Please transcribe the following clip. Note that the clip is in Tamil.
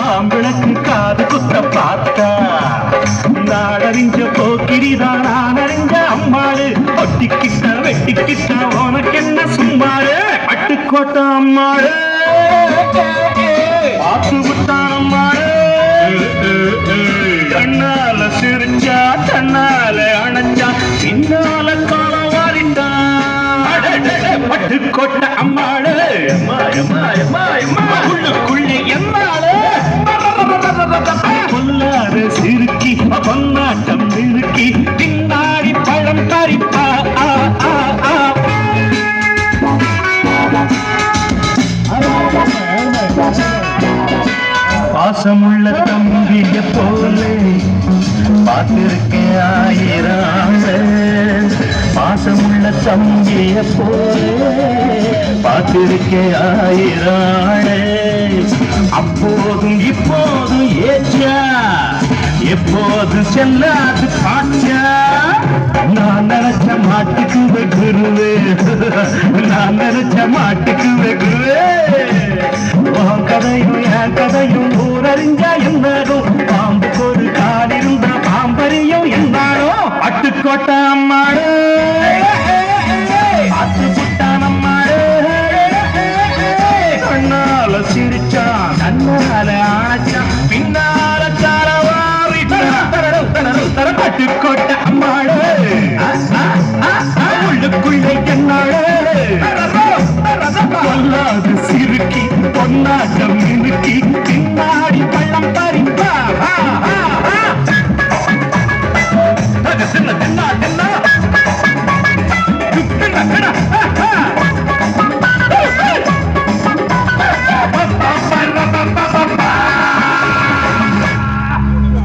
மாம்பிளக்கு காது குத்த பார்த்தா நாடறிஞ்ச போக்கிரிதான் நான் அறிஞ்ச அம்மாளு ஒட்டிக்கிட்ட வெட்டிக்கிட்ட உனக்கு என்ன சும்மாரு பட்டுக்கோட்ட அம்மாளு பார்த்து விட்டான் அம்மாளு கண்ணால சிரிச்சா தன்னால அணைச்சா பின்னால காலம் வாரிட்டான் பட்டுக்கோட்ட அம்மாளு உள்ளுக்குள்ளே எம்மாளு பொல்லாத சிறுக்கி பொன்னாட்டம் இறுக்கி பின்னாடி பழம் பறிப்பா பாசமுள்ள தம்பிய போலே பார்த்திருக்கேன் ஆயிரம் பாசமுள்ள தம்பிய போலே பார்த்திருக்கேன் ஆயிரம் அப்போதும் இப்போதும் ஏச்சா எப்போது செல்லாது பாச்சா நான் நினைச்ச மாட்டுக்கு வெகுருவே நான் நினைச்ச மாட்டுக்கு வெகுருவே உன் கதையும் என் கதையும் ஊரறிஞ்சா என்னாலும் பாம்புக்கு ஒரு காலிருந்த பாம்பரியும் என்னாலும் பட்டுக்கோட்டை